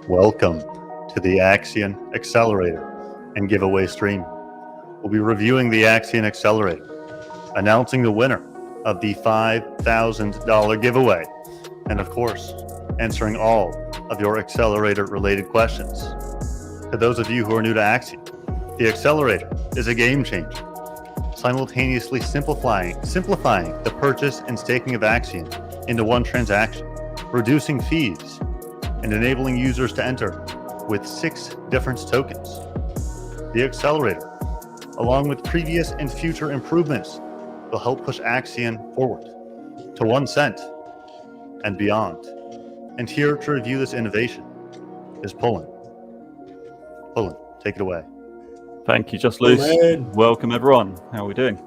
Welcome to the Axion Accelerator and giveaway stream. We'll be reviewing the Axion Accelerator, announcing the winner of the $5,000 giveaway, and of course, answering all of your Accelerator-related questions. To those of you who are new to Axion, the Accelerator is a game changer, simultaneously simplifying the purchase and staking of Axion into one transaction, reducing fees, and enabling users to enter with 6 different tokens. The Accelerator, along with previous and future improvements, will help push Axion forward to 1 cent and beyond. And here to review this innovation is Pullen. Pullen, take it away. Thank you, Just Loose. Welcome everyone. How are we doing?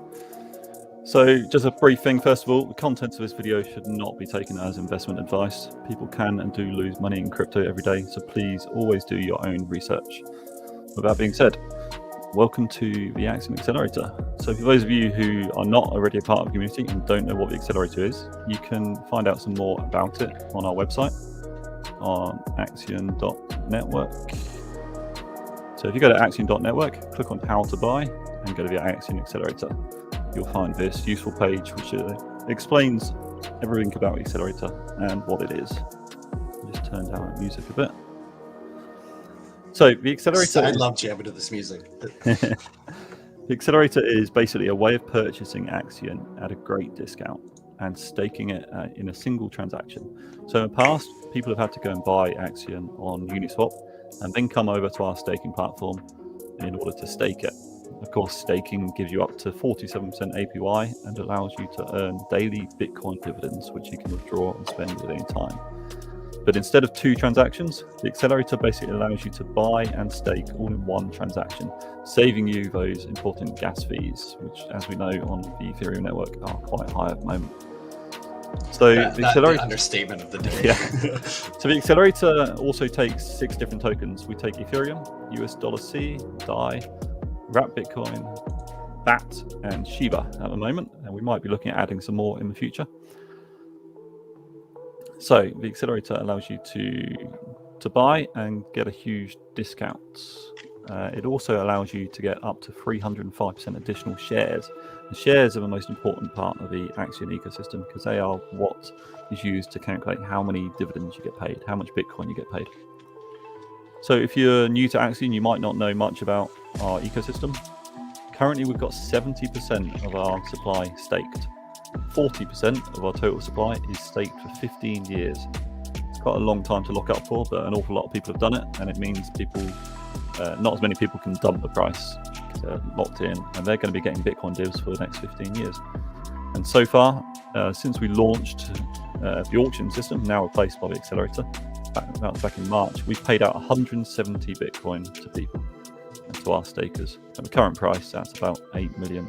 So just a brief thing. First of all, the contents of this video should not be taken as investment advice. People can and do lose money in crypto every day, so please always do your own research. With that being said, welcome to the Axion Accelerator. So for those of you who are not already a part of the community and don't know what the Accelerator is, you can find out some more about it on our website on axion.network. So if you go to axion.network, click on how to buy and go to the Axion Accelerator. You'll find this useful page which explains everything about the Accelerator and what it is. I'll just turn down the music a bit. So the Accelerator... I love jamming to this music. The Accelerator is basically a way of purchasing Axion at a great discount and staking it in a single transaction. So in the past, people have had to go and buy Axion on Uniswap and then come over to our staking platform in order to stake it. Of course, staking gives you up to 47% APY and allows you to earn daily Bitcoin dividends, which you can withdraw and spend at any time. But instead of 2 transactions, the Accelerator basically allows you to buy and stake all in one transaction, saving you those important gas fees, which, as we know, on the Ethereum network are quite high at the moment. So the Accelerator, the understatement of the day. Yeah. So the Accelerator also takes 6 different tokens. We take Ethereum, USDC, DAI, Wrap Bitcoin, BAT, and Shiba at the moment, and we might be looking at adding some more in the future. So the Accelerator allows you to buy and get a huge discount. It also allows you to get up to 305% additional shares. The shares are the most important part of the Axion ecosystem because they are what is used to calculate how many dividends you get paid, how much Bitcoin you get paid. So if you're new to Axion, you might not know much about our ecosystem. Currently, we've got 70% of our supply staked. 40% of our total supply is staked for 15 years. It's quite a long time to lock up for, but an awful lot of people have done it, and it means not as many people can dump the price because they're locked in, and they're going to be getting Bitcoin divs for the next 15 years. And so far, since we launched the auction system, now replaced by the Accelerator, back in March, we've paid out 170 Bitcoin to people and to our stakers. At the current price, that's about $8 million.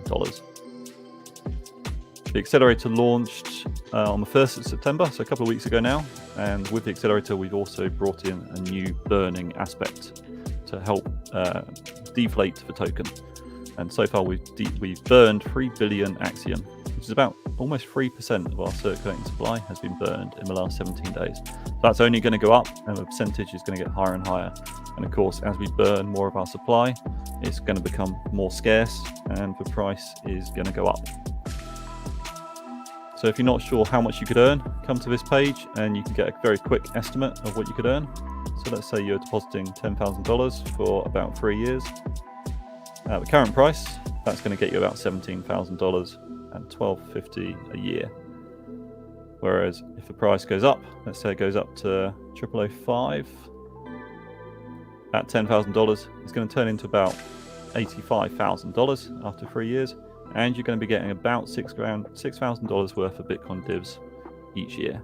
The Accelerator launched on the 1st of September, so a couple of weeks ago now. And with the Accelerator, we've also brought in a new burning aspect to help deflate the token. And so far, we've burned 3 billion Axion, which is about almost 3% of our circulating supply has been burned in the last 17 days. That's only going to go up, and the percentage is going to get higher and higher. And of course, as we burn more of our supply, it's going to become more scarce, and the price is going to go up. So if you're not sure how much you could earn, come to this page and you can get a very quick estimate of what you could earn. So let's say you're depositing $10,000 for about 3 years. At the current price, that's going to get you about $17,000 and $12.50 a year. Whereas if the price goes up, let's say it goes up to 0.005, at $10,000, it's going to turn into about $85,000 after 3 years. And you're going to be getting about $6,000 worth of Bitcoin divs each year.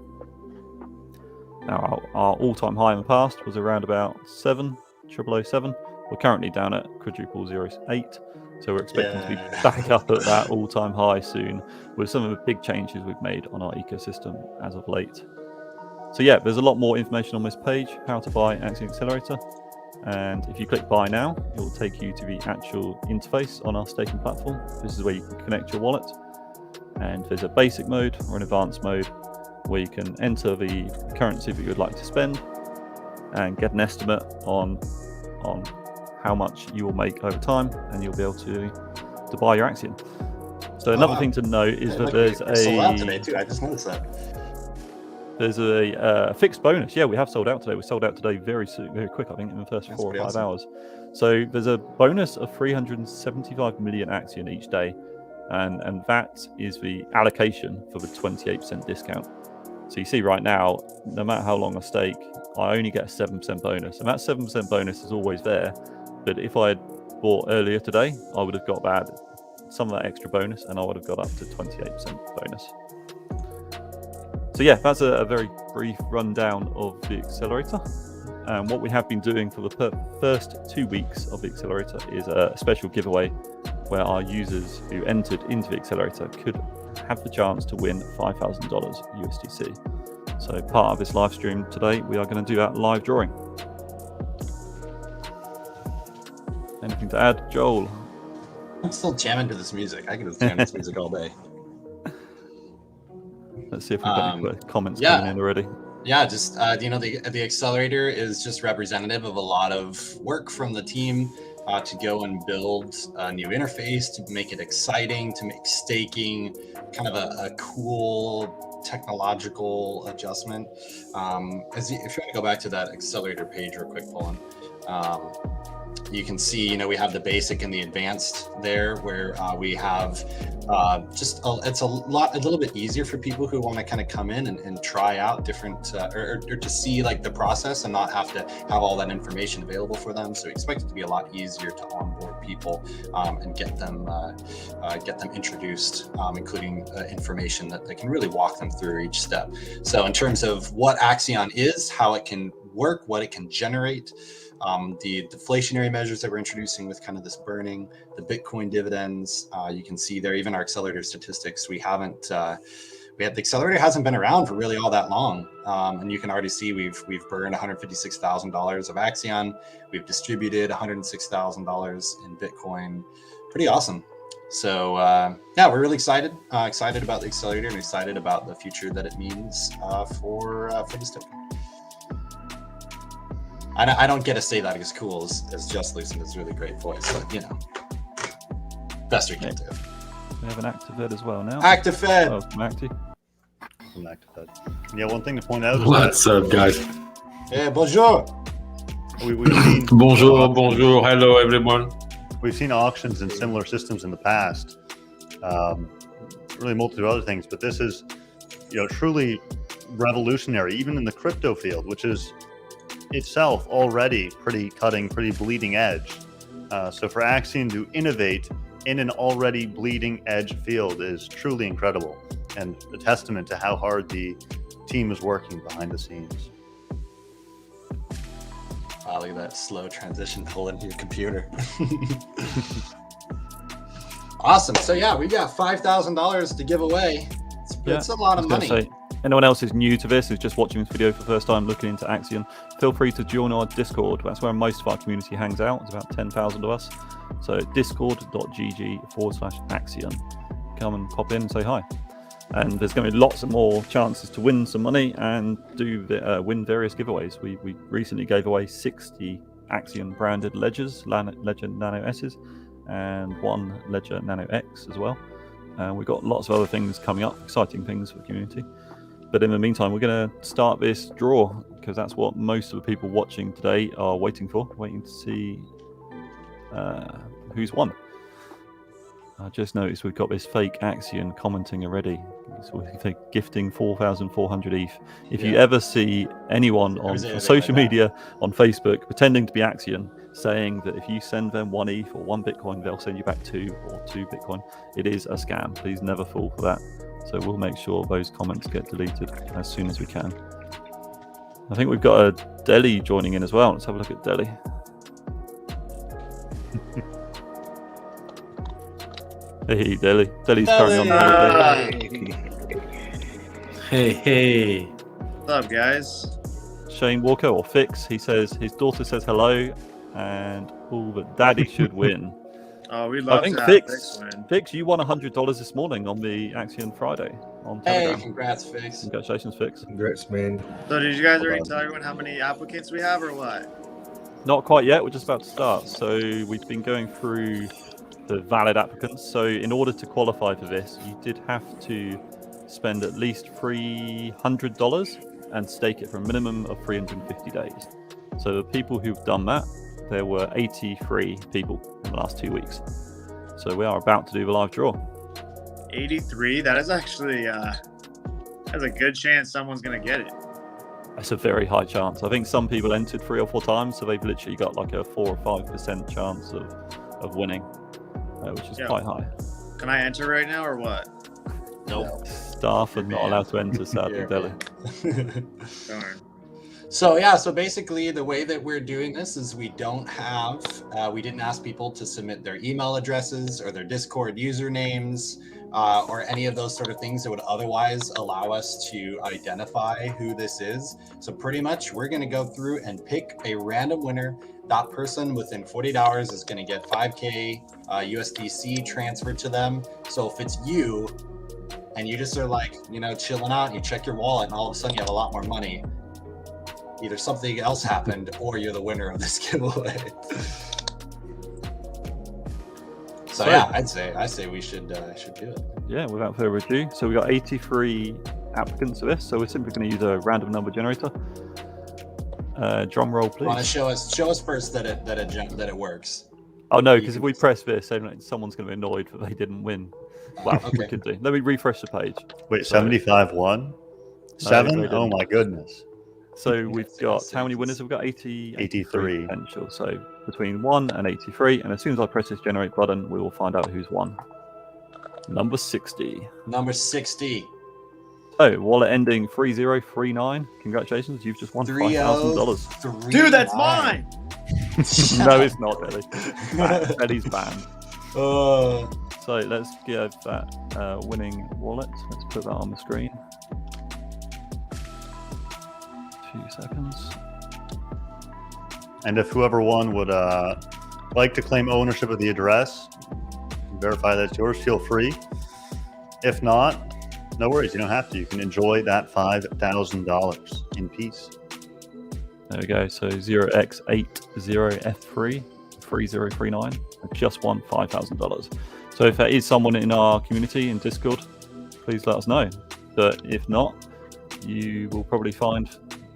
Now, our all-time high in the past was around about 0.007. We're currently down at quadruple 0.08, so we're expecting to be back up at that all-time high soon with some of the big changes we've made on our ecosystem as of late. So yeah, there's a lot more information on this page, how to buy Axion Accelerator. And if you click buy now, it will take you to the actual interface on our staking platform. This is where you can connect your wallet. And there's a basic mode or an advanced mode where you can enter the currency that you would like to spend. and get an estimate on how much you will make over time, and you'll be able to buy your Axion. So another thing to note is that there's sold out today too. I just noticed that. There's a fixed bonus. Yeah, we have sold out today. We sold out today very quick, I think, in the first 4 or 5 hours. So there's a bonus of 375 million Axion each day, and that is the allocation for the 28% discount. So you see right now, no matter how long I stake, I only get a 7% bonus, and that 7% bonus is always there. But if I had bought earlier today, I would have got some of that extra bonus, and I would have got up to 28% bonus. So yeah, that's a very brief rundown of the accelerator. And what we have been doing for the first 2 weeks of the accelerator is a special giveaway where our users who entered into the accelerator could have the chance to win $5,000 USDC. So part of this live stream today, we are going to do that live drawing. Anything to add, Joel? I'm still jamming to this music. I can just jam this music all day. Let's see if we've got any comments coming in already. Yeah, just the accelerator is just representative of a lot of work from the team to go and build a new interface, to make it exciting, to make staking kind of a cool technological adjustment. If you want to go back to that accelerator page real quick, Paul, you can see, we have the basic and the advanced there, where we have it's a little bit easier for people who want to kind of come in and try out different or to see like the process and not have to have all that information available for them. So we expect it to be a lot easier to onboard people and get them introduced, including information that can really walk them through each step. So in terms of what Axion is, how it can work, what it can generate, the deflationary measures that we're introducing with kind of this burning, the Bitcoin dividends, you can see there, even our accelerator statistics, the accelerator hasn't been around for really all that long. And you can already see we've burned $156,000 of Axion. We've distributed $106,000 in Bitcoin. Pretty awesome. So yeah, we're really excited about the accelerator and excited about the future that it means for this token. I don't get to say that as cool as Just Loosen. It's a really great voice, but best we can do. We have an ActiveFed as well now. ActiveFed! Welcome, Acti. Yeah, one thing to point out is What's up, guys? Hey, bonjour! We've seen Bonjour, hello everyone. We've seen auctions in similar systems in the past, really a multitude of other things, but this is truly revolutionary, even in the crypto field, which is itself already pretty bleeding edge. So for Axion to innovate in an already bleeding edge field is truly incredible, and a testament to how hard the team is working behind the scenes. Wow, look at that slow transition pull into your computer. Awesome. So yeah, we got $5,000 to give away. It's a lot of money. Anyone else is new to this, who's just watching this video for the first time, looking into Axion, feel free to join our Discord. That's where most of our community hangs out. It's about 10,000 of us. So discord.gg/Axion. Come and pop in and say hi. And there's going to be lots of more chances to win some money and win various giveaways. We recently gave away 60 Axion branded ledgers, Ledger Nano S's, and 1 Ledger Nano X as well. We've got lots of other things coming up, exciting things for the community. But in the meantime, we're going to start this draw, because that's what most of the people watching today are waiting to see who's won. I just noticed we've got this fake Axion commenting already. So we're gifting 4,400 ETH. If you ever see anyone on social media, on Facebook, pretending to be Axion, saying that if you send them 1 ETH or 1 Bitcoin, they'll send you back 2 or 2 Bitcoin, it is a scam. Please never fall for that. So we'll make sure those comments get deleted as soon as we can. I think we've got a Deli joining in as well. Let's have a look at Deli. Hey, Deli. Deli's currently on holiday. Hey. What's up, guys? Shane Walker, or Fix, he says his daughter says hello, and but Daddy should win. Oh, we'd I love think to have Fix win. Fix, you won $100 this morning on the Axion Friday on Hey, Telegram. congrats, Fix. Congratulations, Fix. Congrats, man. So did you guys already Hold on. tell everyone how many applicants we have or what? Not quite yet. We're just about to start. So we've been going through the valid applicants. So in order to qualify for this, you did have to spend at least $300 and stake it for a minimum of 350 days. So the people who've done that, there were 83 people in the last 2 weeks. So we are about to do the live draw. 83? That is actually, that's a good chance someone's going to get it. That's a very high chance. I think some people entered 3 or 4 times, so they've literally got like a 4 or 5% chance of winning, which is quite high. Can I enter right now or what? Nope. Staff are not allowed to enter, sadly, Delhi. Darn. So yeah, so basically the way that we're doing this is we didn't ask people to submit their email addresses or their Discord usernames or any of those sort of things that would otherwise allow us to identify who this is. So pretty much we're going to go through and pick a random winner. That person within 48 hours is going to get 5K USDC transferred to them. So if it's you and you just are like, chilling out and you check your wallet and all of a sudden you have a lot more money, either something else happened or you're the winner of this giveaway. So yeah, I say we should do it. Yeah, without further ado. So we got 83 applicants for this. So we're simply going to use a random number generator. Drum roll, please. Want to show us first that it works? Oh no, because if we press this, then someone's going to be annoyed that they didn't win. Well, Okay. we could do. Let me refresh the page. Wait, 75 won? they 7? didn't. Oh my goodness. So we've got how many winners? We've got 83 potential. So between 1 and 83, and as soon as I press this generate button, we will find out who's won. Number 60. Number 60. Oh, wallet ending 3039. Congratulations, you've just won $5,000. Dude, that's mine! No, it's not, Belly. Belly's banned. Uh, So let's give that winning wallet. Let's put that on the screen. 2 seconds. And if whoever won would like to claim ownership of the address, verify that it's yours, feel free. If not, no worries. You don't have to. You can enjoy that $5,000 in peace. There we go. So 0x80f3 3039. I just won $5,000. So if there is someone in our community in Discord, please let us know. But if not, you will probably find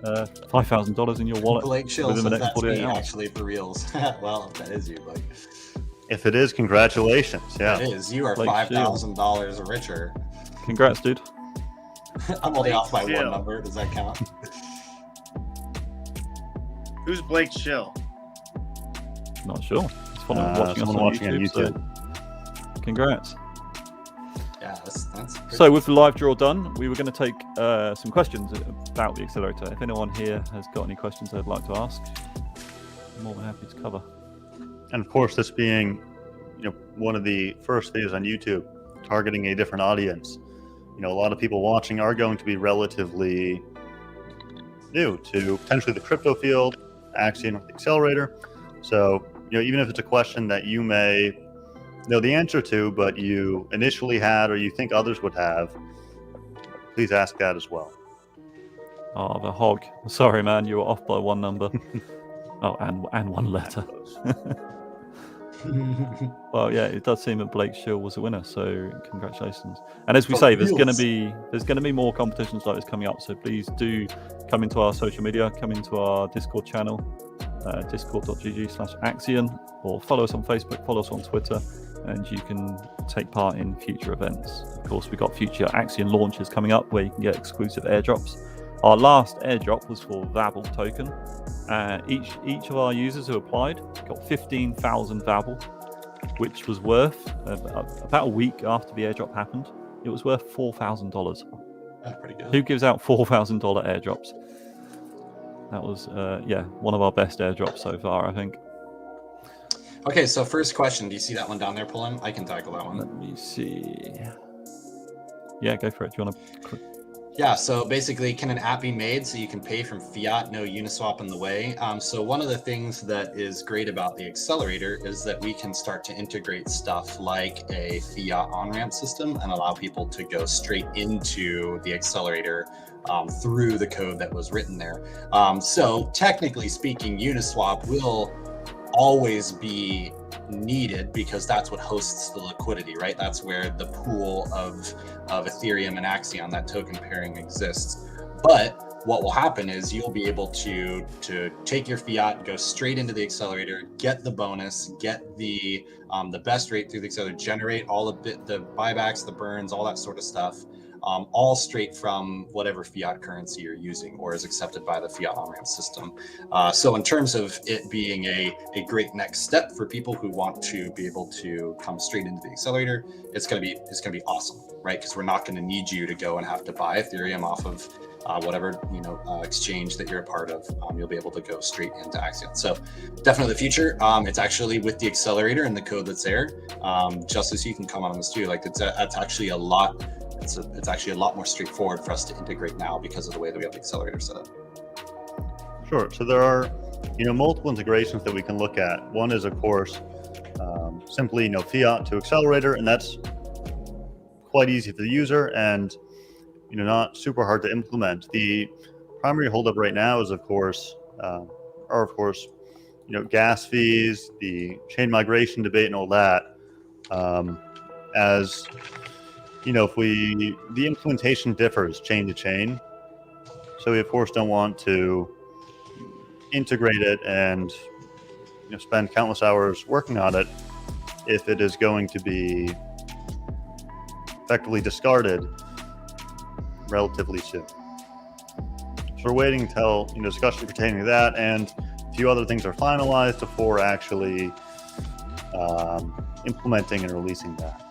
$5,000 in your wallet Blake Chill within says the next that's 48 me, hours. actually, for reals. Well, if that is you, Blake. If it is, congratulations. Yeah. It is. You are Blake $5,000 richer. Congrats, dude. I'm only off by Chill. one number. Does that count? Who's Blake Chill? Not sure. It's fun watching us someone on watching on YouTube. So congrats. Yeah, that's pretty So with the live draw done, we were going to take some questions about the accelerator. If anyone here has got any questions they'd like to ask, I'm more than happy to cover. And of course, this being, one of the first videos on YouTube, targeting a different audience. A lot of people watching are going to be relatively new to potentially the crypto field, Axion Accelerator. So, even if it's a question that you may know the answer to, but you initially had or you think others would have, please ask that as well. Oh, the hog. Sorry, man, you were off by one number. Oh, and one letter. Well, yeah, it does seem that Blake Shill was a winner, so congratulations. And as we say, there's going to be more competitions like this coming up. So please do come into our social media, come into our Discord channel, discord.gg/Axion, or follow us on Facebook, follow us on Twitter, and you can take part in future events. Of course, we've got future Axion launches coming up where you can get exclusive airdrops. Our last airdrop was for Vabble token. Each of our users who applied got 15,000 Vabble, which was worth, about a week after the airdrop happened, it was worth $4,000. That's pretty good. Who gives out $4,000 airdrops? That was, one of our best airdrops so far, I think. Okay, so first question. Do you see that one down there, Pullin? I can tackle that one. Let me see. Yeah, go for it. Do you want to Yeah, so basically, can an app be made so you can pay from fiat, no Uniswap in the way? So one of the things that is great about the accelerator is that we can start to integrate stuff like a fiat on-ramp system and allow people to go straight into the accelerator through the code that was written there. So technically speaking, Uniswap will always be needed because that's what hosts the liquidity, right? That's where the pool of Ethereum and Axion, that token pairing, exists. But what will happen is you'll be able to take your fiat, go straight into the accelerator, get the bonus, get the best rate through the accelerator, generate all of the buybacks, the burns, all that sort of stuff, all straight from whatever fiat currency you're using or is accepted by the fiat on-ramp system. So in terms of it being a great next step for people who want to be able to come straight into the accelerator, it's gonna be awesome, right? Because we're not gonna need you to go and have to buy Ethereum off of whatever exchange that you're a part of. You'll be able to go straight into Axion. So definitely the future. It's actually with the accelerator and the code that's there. Justice, you can comment on this too. Like that's actually a lot. It's actually a lot more straightforward for us to integrate now because of the way that we have the accelerator set up. Sure. So there are, multiple integrations that we can look at. One is, of course, simply, fiat to accelerator, and that's quite easy for the user and, not super hard to implement. The primary holdup right now is, of course, gas fees, the chain migration debate, and all that. As the implementation differs chain to chain, so we of course don't want to integrate it and spend countless hours working on it if it is going to be effectively discarded relatively soon. So we're waiting until discussion pertaining to that and a few other things are finalized before actually implementing and releasing that.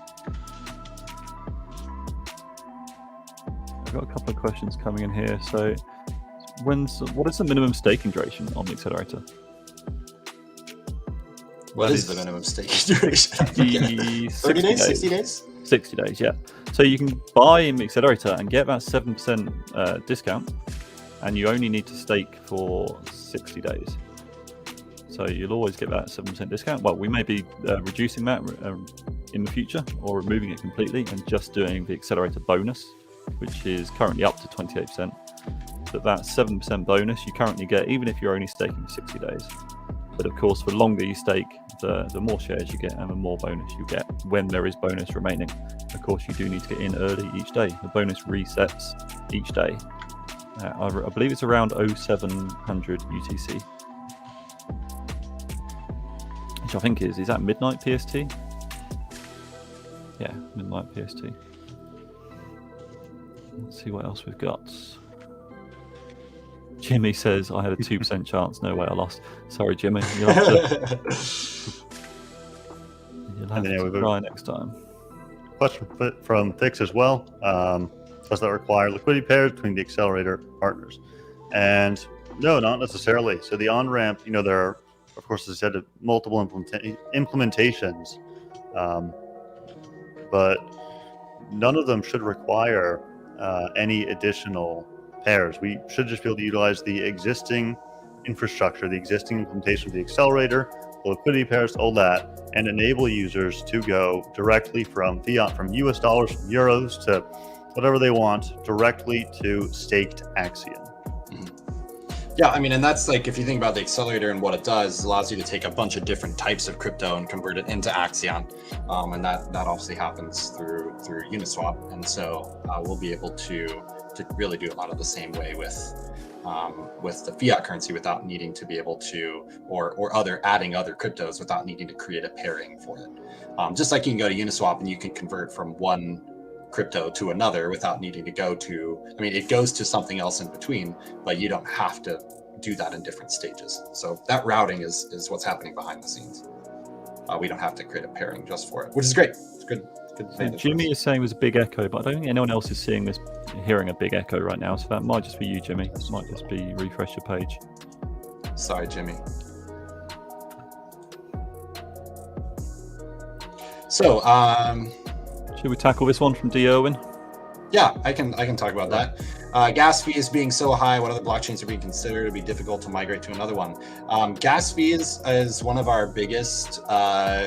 I've got a couple of questions coming in here. So, what is the minimum staking duration on the accelerator? What is the minimum staking duration? 30 days, 60 days? 60 days, yeah. So you can buy in the accelerator and get about 7% discount, and you only need to stake for 60 days. So you'll always get that 7% discount. Well, we may be reducing that in the future or removing it completely and just doing the accelerator bonus, which is currently up to 28%. But that 7% bonus you currently get even if you're only staking for 60 days. But of course, the longer you stake, the more shares you get and the more bonus you get when there is bonus remaining. Of course, you do need to get in early each day. The bonus resets each day. I believe it's around 0700 UTC. Which I think is that midnight PST? Yeah, midnight PST. Let's see what else we've got. Jimmy says, I had a 2% chance. No way I lost. Sorry, Jimmy. You'll have to try next time. Question from Fix as well. Does that require liquidity pairs between the accelerator partners? And no, not necessarily. So the on-ramp, there are, of course, as I said, multiple implementations, but none of them should require any additional pairs. We should just be able to utilize the existing infrastructure, the existing implementation of the accelerator, the liquidity pairs, all that, and enable users to go directly from fiat, from US dollars, from euros, to whatever they want, directly to staked Axion. Yeah, I mean, and that's like, if you think about the accelerator and what it does, it allows you to take a bunch of different types of crypto and convert it into Axion. And that obviously happens through Uniswap. And so we'll be able to really do a lot of the same way with the fiat currency without needing to be able to, or adding other cryptos without needing to create a pairing for it. Just like you can go to Uniswap and you can convert from one crypto to another without needing to go to, I mean, it goes to something else in between, but you don't have to do that in different stages. So that routing is what's happening behind the scenes. We don't have to create a pairing just for it, which is great. It's good. So Jimmy is saying there's a big echo, but I don't think anyone else is hearing a big echo right now. So that might just be you, Jimmy. It might just be refresh your page. Sorry, Jimmy. So, should we tackle this one from D. Irwin? Yeah, I can talk about that. Gas fees being so high, what other blockchains are being considered? It'd be difficult to migrate to another one. Gas fees is one of our biggest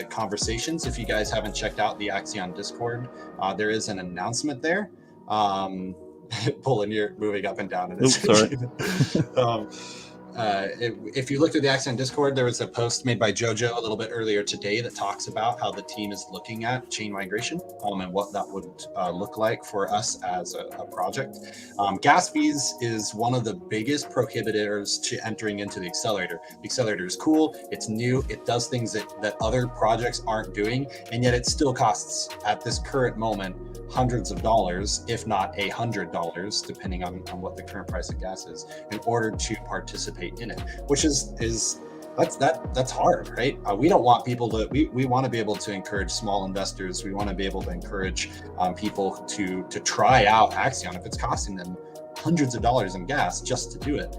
conversations. If you guys haven't checked out the Axion Discord, there is an announcement there. Pulling, you're moving up and down. Oops, sorry. If you looked at the Axion Discord, there was a post made by Jojo a little bit earlier today that talks about how the team is looking at chain migration and what that would look like for us as a project. Gas fees is one of the biggest prohibitors to entering into the accelerator. The accelerator is cool, it's new, it does things that other projects aren't doing, and yet it still costs at this current moment hundreds of dollars, if not $100, depending on what the current price of gas is, in order to participate in it, which is that's hard, right? We don't want people to. We want to be able to encourage small investors. We want to be able to encourage people to try out Axion if it's costing them hundreds of dollars in gas just to do it.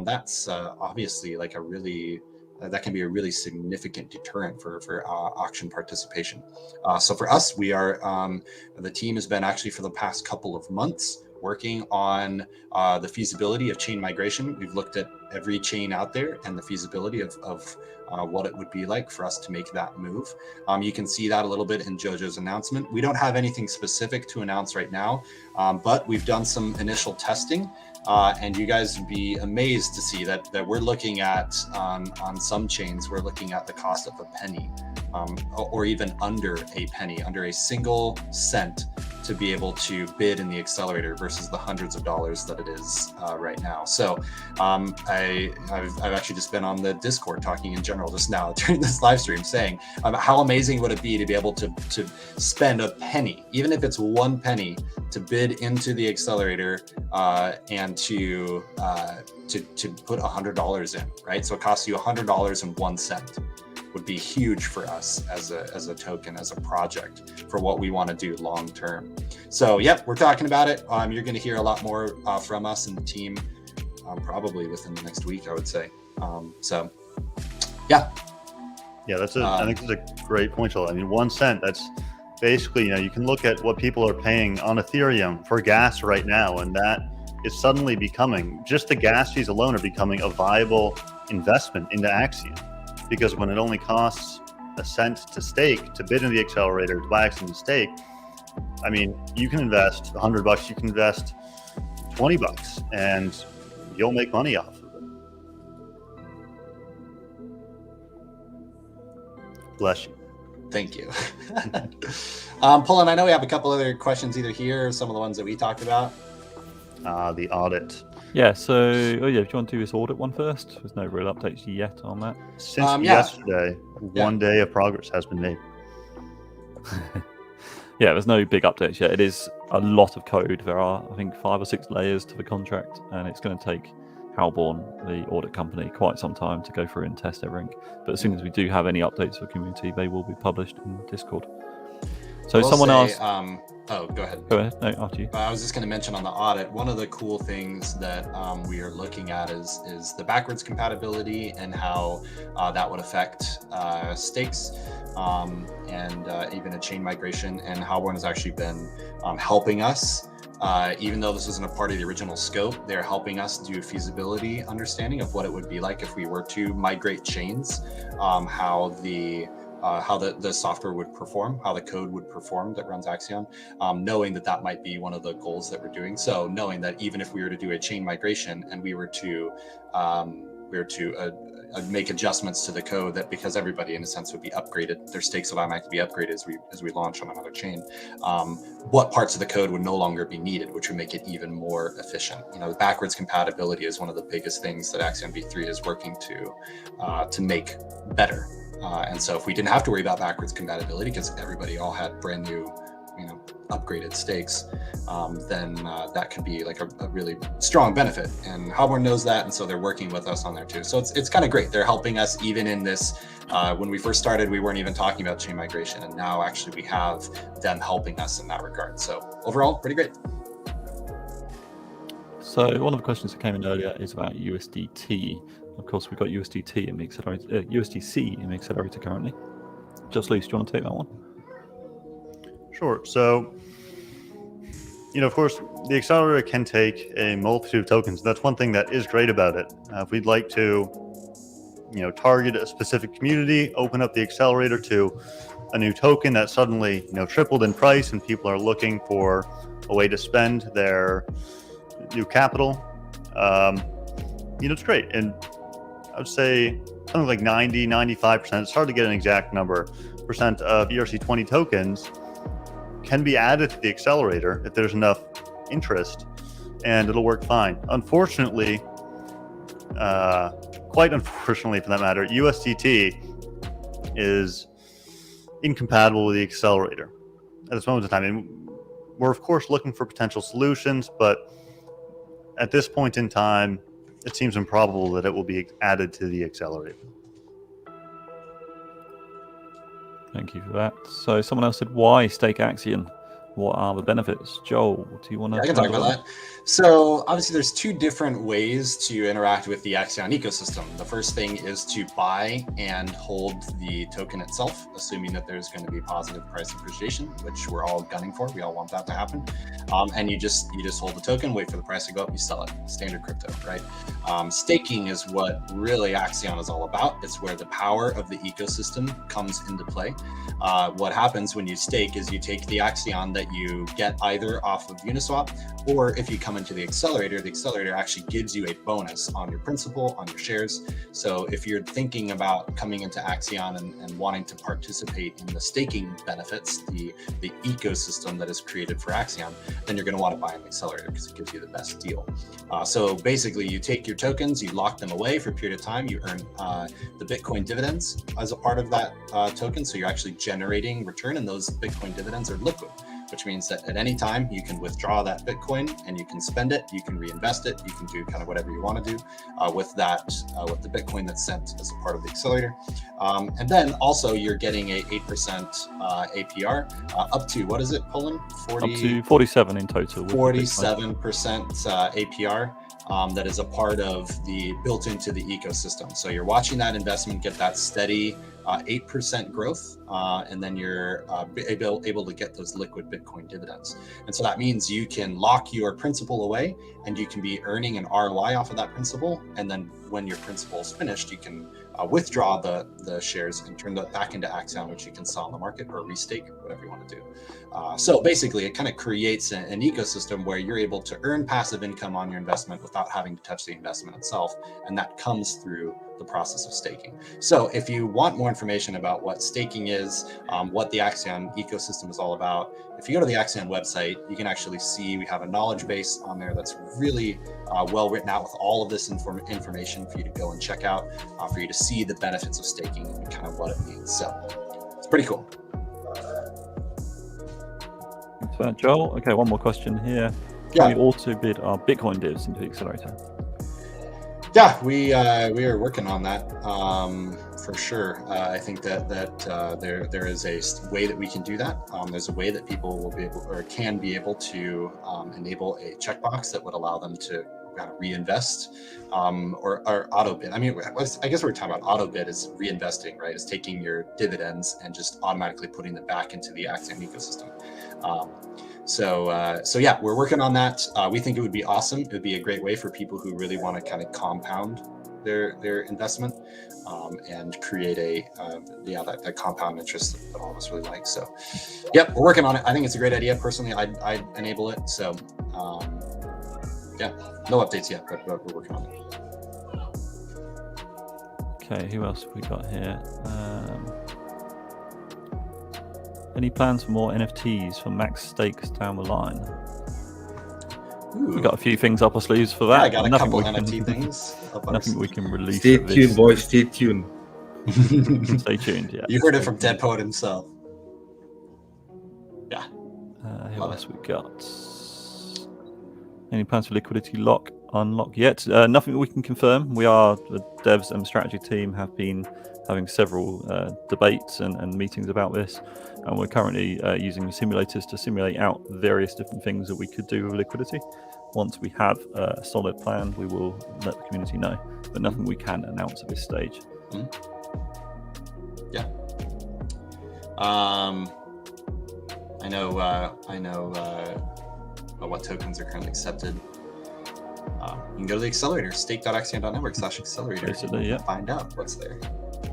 That's obviously like a really. That can be a really significant deterrent for auction participation. So for us, we are the team has been actually for the past couple of months working on the feasibility of chain migration. We've looked at every chain out there and the feasibility of what it would be like for us to make that move. You can see that a little bit in Jojo's announcement. We don't have anything specific to announce right now, but we've done some initial testing. And you guys would be amazed to see that we're looking at on some chains, we're looking at the cost of a penny, or even under a penny, under a single cent, to be able to bid in the accelerator versus the hundreds of dollars that it is right now. So I've actually just been on the Discord talking in general just now during this live stream, saying how amazing would it be to be able to spend a penny, even if it's 1 penny, to bid into the accelerator and to put $100 in, right? So it costs you $100.01 would be huge for us as a token, as a project for what we want to do long term. So yep, we're talking about it. You're going to hear a lot more from us and the team probably within the next week, I would say. So yeah. Yeah, I think that's a great point, Joel. I mean, 1 cent, that's basically, you can look at what people are paying on Ethereum for gas right now, and that is suddenly becoming, just the gas fees alone are becoming a viable investment into Axion. Because when it only costs a cent to stake, to bid in the accelerator, to buy Axion to stake, I mean, you can invest $100, you can invest $20, and you'll make money off of it. Bless you. Thank you. Pullen, I know we have a couple other questions either here or some of the ones that we talked about. The audit. Yeah, so, do you want to do this audit one first? There's no real updates yet on that. Since yesterday, 1 day of progress has been made. Yeah, there's no big updates yet. It is a lot of code. There are, I think, 5 or 6 layers to the contract, and it's going to take Halborn, the audit company, quite some time to go through and test everything. But as soon as we do have any updates for the community, they will be published in Discord. So someone asked... Oh, go ahead. Go ahead. No, after you. I was just going to mention on the audit, one of the cool things that we are looking at is the backwards compatibility and how that would affect stakes and even a chain migration. And Halborn has actually been helping us. Even though this wasn't a part of the original scope, they're helping us do feasibility understanding of what it would be like if we were to migrate chains, how the software would perform, how the code would perform that runs Axion, knowing that might be one of the goals that we're doing. So knowing that even if we were to do a chain migration and we were to make adjustments to the code, that because everybody in a sense would be upgraded, their stakes would automatically be upgraded as we launch on another chain, what parts of the code would no longer be needed, which would make it even more efficient. The backwards compatibility is one of the biggest things that Axion V3 is working to make better. And so if we didn't have to worry about backwards compatibility because everybody all had brand new, upgraded stakes, then that could be like a really strong benefit. And Halborn knows that, and so they're working with us on there too. So it's kind of great. They're helping us even in this. When we first started, we weren't even talking about chain migration, and now actually we have them helping us in that regard. So overall, pretty great. So one of the questions that came in earlier is about USDT. Of course, we've got USDC in the accelerator currently. Just Luce, do you want to take that one? Sure. So of course, the accelerator can take a multitude of tokens. That's one thing that is great about it. If we'd like to, target a specific community, open up the accelerator to a new token that suddenly, tripled in price, and people are looking for a way to spend their new capital. It's great. And I would say something like 90, 95%. It's hard to get an exact number. Percent of ERC20 tokens can be added to the accelerator if there's enough interest, and it'll work fine. Unfortunately, quite unfortunately for that matter, USDT is incompatible with the accelerator at this moment in time. And we're of course looking for potential solutions, but at this point in time, it seems improbable that it will be added to the accelerator. Thank you for that. So someone else said, why stake Axion? What are the benefits? Joel, do you want to? I can talk about that. So obviously there's two different ways to interact with the Axion ecosystem. The first thing is to buy and hold the token itself, assuming that there's going to be positive price appreciation, which we're all gunning for. We all want that to happen. And you just hold the token, wait for the price to go up, you sell it. Standard crypto, right? Staking is what really Axion is all about. It's where the power of the ecosystem comes into play. What happens when you stake is you take the Axion that you get either off of Uniswap, or if you come into the accelerator actually gives you a bonus on your principal, on your shares. So if you're thinking about coming into Axion and wanting to participate in the staking benefits, the ecosystem that is created for Axion, then you're going to want to buy an accelerator because it gives you the best deal. So basically you take your tokens, you lock them away for a period of time, you earn the Bitcoin dividends as a part of that token. So you're actually generating return, and those Bitcoin dividends are liquid, which means that at any time you can withdraw that Bitcoin and you can spend it, you can reinvest it, you can do kind of whatever you want to do with that, with the Bitcoin that's sent as a part of the accelerator. And then also you're getting a 8% APR up to, what is it, Poland? Up to 47 in total. 47% APR. That is a part of the built into the ecosystem. So you're watching that investment get that steady 8% growth, and then you're able to get those liquid Bitcoin dividends. And so that means you can lock your principal away and you can be earning an ROI off of that principal. And then when your principal is finished, you can withdraw the shares and turn that back into Axion, which you can sell on the market or restake, whatever you want to do. So basically, it kind of creates an ecosystem where you're able to earn passive income on your investment without having to touch the investment itself. And that comes through the process of staking. So if you want more information about what staking is, what the Axion ecosystem is all about, if you go to the Axion website, you can actually see we have a knowledge base on there that's really well written out with all of this information for you to go and check out, for you to see the benefits of staking and kind of what it means. So it's pretty cool. Thanks for that, Joel. Okay, one more question here. Can we auto bid our Bitcoin divs into the accelerator? Yeah, we are working on that for sure. I think that there is a way that we can do that. There's a way that people will be able or can be able to enable a checkbox that would allow them to kind of reinvest or auto bid. I mean, I guess we're talking about auto bid is reinvesting, right? It's taking your dividends and just automatically putting them back into the Axion ecosystem. So yeah, we're working on that. We think it would be awesome. It would be a great way for people who really want to kind of compound their investment and create that compound interest that all of us really like. So yep, we're working on it. I think it's a great idea. Personally, I'd enable it. So yeah, no updates yet, but we're working on it. Okay, who else have we got here? Any plans for more NFTs for max stakes down the line? We've got a few things up our sleeves for that. Yeah, I got a couple NFT things. Nothing we can release. Stay tuned, boys. Stay tuned. Stay tuned. Yeah. You heard it from Dead Poet himself. Yeah. Who else we got? Any plans for liquidity unlock yet? Nothing we can confirm. We are the devs and strategy team have been having several debates and meetings about this, and we're currently using simulators to simulate out various different things that we could do with liquidity. Once we have a solid plan, we will let the community know, but nothing we can announce at this stage. Yeah. I know what tokens are currently accepted. You can go to the accelerator, stake.axion.network/accelerator. Basically, yeah. Find out what's there.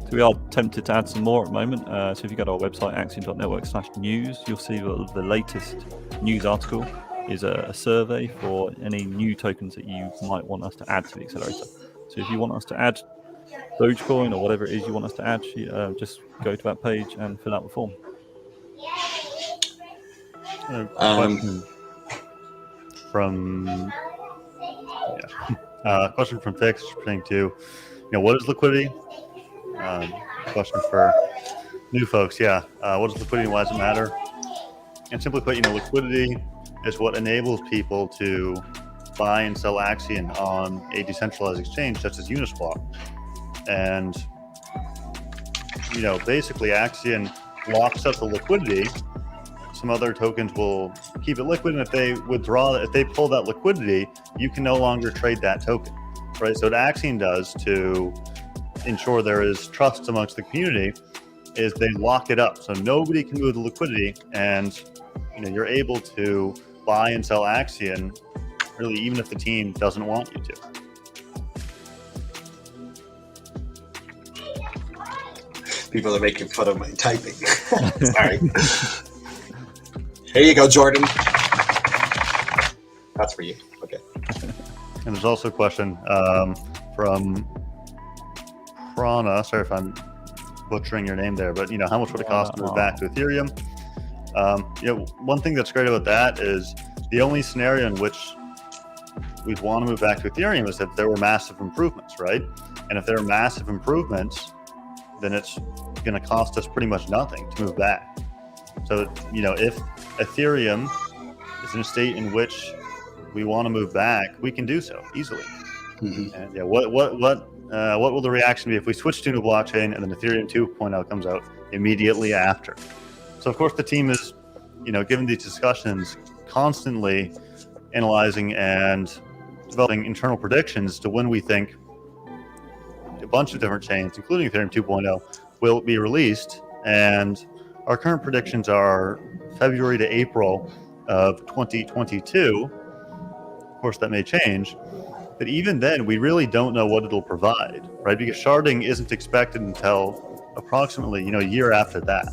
So we are tempted to add some more at the moment. So if you go to our website, axion.network/news, you'll see that the latest news article is a survey for any new tokens that you might want us to add to the accelerator. So if you want us to add Dogecoin or whatever it is you want us to add, just go to that page and fill out the form. A question from question from Fix saying to, what is liquidity? Question for new folks. What is liquidity and why does it matter? And simply put, liquidity is what enables people to buy and sell Axion on a decentralized exchange such as Uniswap. And basically Axion locks up the liquidity. Some other tokens will keep it liquid, and if they pull that liquidity, you can no longer trade that token, right? So what Axion does to ensure there is trust amongst the community is they lock it up, so nobody can move the liquidity, and you're able to buy and sell Axion, really, even if the team doesn't want you to. People are making fun of my typing. Sorry. Here you go, Jordan. That's for you. Okay. And there's also a question from Prana. Sorry if I'm butchering your name there, but how much would it cost to move back to Ethereum? One thing that's great about that is the only scenario in which we'd want to move back to Ethereum is if there were massive improvements, right? And if there are massive improvements, then it's going to cost us pretty much nothing to move back. So, if Ethereum is in a state in which we want to move back, we can do so easily. Mm-hmm. And what will the reaction be if we switch to a new blockchain and then Ethereum 2.0 comes out immediately after? So, of course, the team is, given these discussions, constantly analyzing and developing internal predictions to when we think a bunch of different chains, including Ethereum 2.0, will be released. And our current predictions are February to April of 2022. Of course, that may change. But even then, we really don't know what it'll provide, right? Because sharding isn't expected until approximately, a year after that.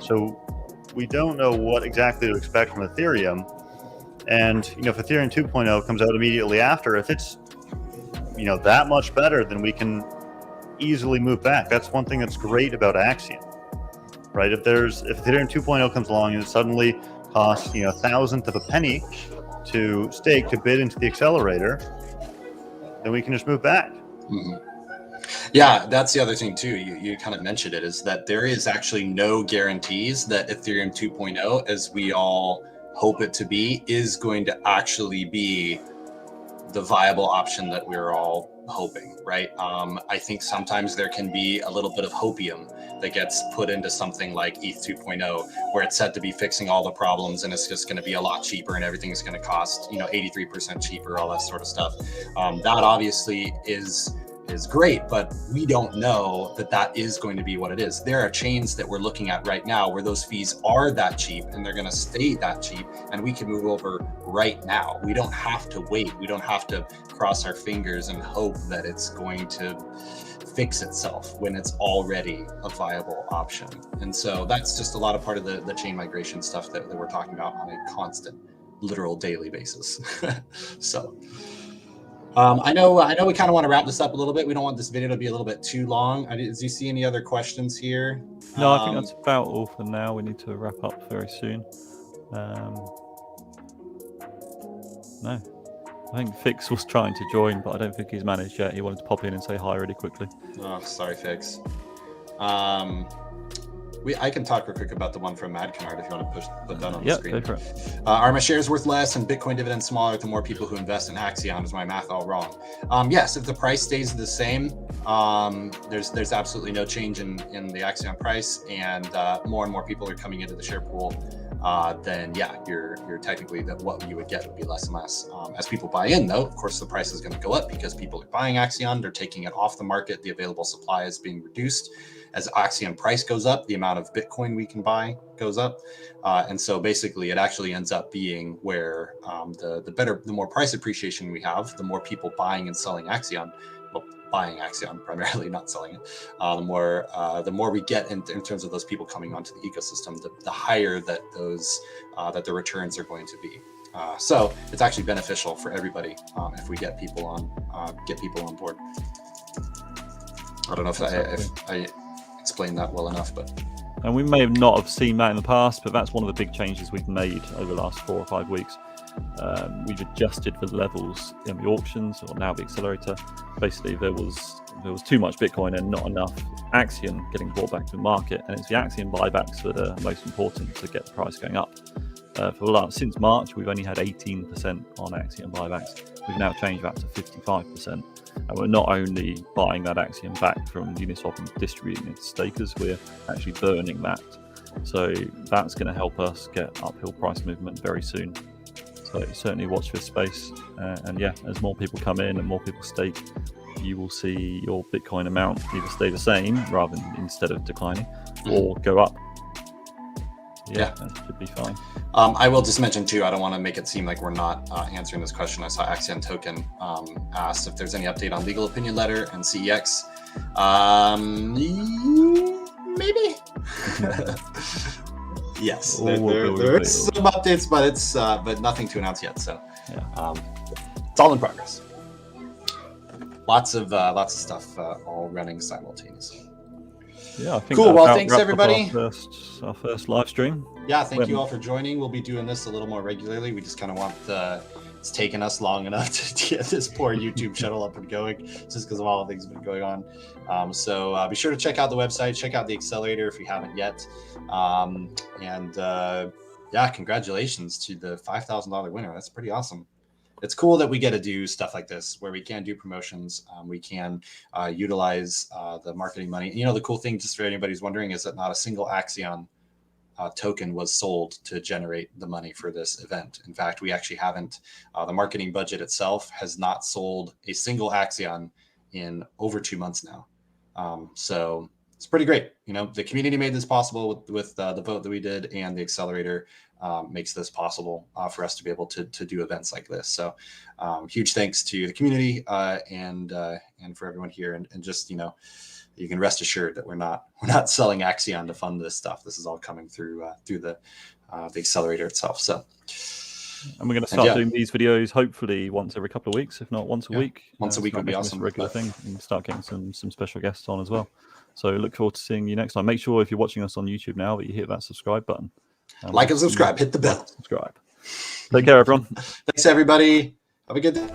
So we don't know what exactly to expect from Ethereum. And, if Ethereum 2.0 comes out immediately after, if it's, that much better, then we can easily move back. That's one thing that's great about Axion, right? If Ethereum 2.0 comes along and it suddenly costs, a thousandth of a penny to stake to bid into the accelerator, then we can just move back. Mm-hmm. Yeah, that's the other thing too. You kind of mentioned it, is that there is actually no guarantees that Ethereum 2.0, as we all hope it to be, is going to actually be the viable option that we're all hoping, right? I think sometimes there can be a little bit of hopium that gets put into something like ETH 2.0, where it's said to be fixing all the problems and it's just going to be a lot cheaper and everything's going to cost 83% cheaper, all that sort of stuff. That obviously is great, but we don't know that is going to be what it is. There are chains that we're looking at right now where those fees are that cheap and they're going to stay that cheap, and we can move over right now. We don't have to wait. We don't have to cross our fingers and hope that it's going to fix itself when it's already a viable option. And so that's just a lot of part of the chain migration stuff that we're talking about on a constant, literal daily basis. So I know we kind of want to wrap this up a little bit. We don't want this video to be a little bit too long. Do you see any other questions here? No, I think that's about all for now. We need to wrap up very soon. No, I think Fix was trying to join, but I don't think he's managed yet. He wanted to pop in and say hi really quickly. Oh, sorry, Fix. I can talk real quick about the one from Mad Canard if you want to put that on the screen. Go for it. Are my shares worth less and Bitcoin dividends smaller the more people who invest in Axion? Is my math all wrong? Yes, if the price stays the same, there's absolutely no change in the Axion price, and more people are coming into the share pool, then yeah, you're technically what you would get would be less and less. As people buy in, though, of course, the price is going to go up because people are buying Axion. They're taking it off the market. The available supply is being reduced. as Axion price goes up, the amount of Bitcoin we can buy goes up. And so basically it actually ends up being where the more price appreciation we have, the more people buying and selling Axion, well, buying Axion primarily, not selling it, the more we get in terms of those people coming onto the ecosystem, the higher that that the returns are going to be. So it's actually beneficial for everybody if we get people on board. I don't know if I explained that well enough, but. And we may not have seen that in the past, but that's one of the big changes we've made over the last 4 or 5 weeks. We've adjusted the levels in the auctions, or now the accelerator. Basically, there was too much Bitcoin and not enough Axion getting brought back to the market, and it's the Axion buybacks that are most important to get the price going up. Since March, we've only had 18% on Axion buybacks. We've now changed that to 55%. And we're not only buying that Axion back from Uniswap and distributing it to stakers, we're actually burning that. So that's going to help us get uphill price movement very soon. So certainly watch this space. And yeah, as more people come in and more people stake, you will see your Bitcoin amount either stay the same rather than instead of declining, or go up. Yeah, that should be fine. I will just mention too, I don't want to make it seem like we're not answering this question. I saw Axion Token asked if there's any update on legal opinion letter and CEX. Maybe. Yes, there are some updates, but nothing to announce yet. So yeah. It's all in progress. Lots of stuff all running simultaneously. Yeah, I think cool. Well, thanks everybody. Our first live stream. Yeah, thank you all for joining. We'll be doing this a little more regularly. We just kind of want it's taken us long enough to get this poor YouTube shuttle up and going, just because of all the things that have been going on. So be sure to check out the website, check out the accelerator if you haven't yet. Yeah, congratulations to the $5,000 winner. That's pretty awesome. It's cool that we get to do stuff like this where we can do promotions. We can utilize the marketing money. You know, the cool thing, just for anybody who's wondering, is that not a single Axion token was sold to generate the money for this event. In fact, we actually haven't, the marketing budget itself has not sold a single Axion in over 2 months now. So it's pretty great. You know, the community made this possible with the vote that we did, and the accelerator makes this possible for us to be able to do events like this. So huge thanks to the community and for everyone here, and just, you know, you can rest assured that we're not selling Axion to fund this stuff. This is all coming through the accelerator itself. So, and we're going to start doing these videos hopefully once every couple of weeks, if not once a week. Once a week would be awesome. Regular thing, and start getting some special guests on as well. So look forward to seeing you next time. Make sure if you're watching us on YouTube now that you hit that subscribe button. Like and subscribe. Hit the bell. Subscribe. Take care, everyone. Thanks, everybody. Have a good day.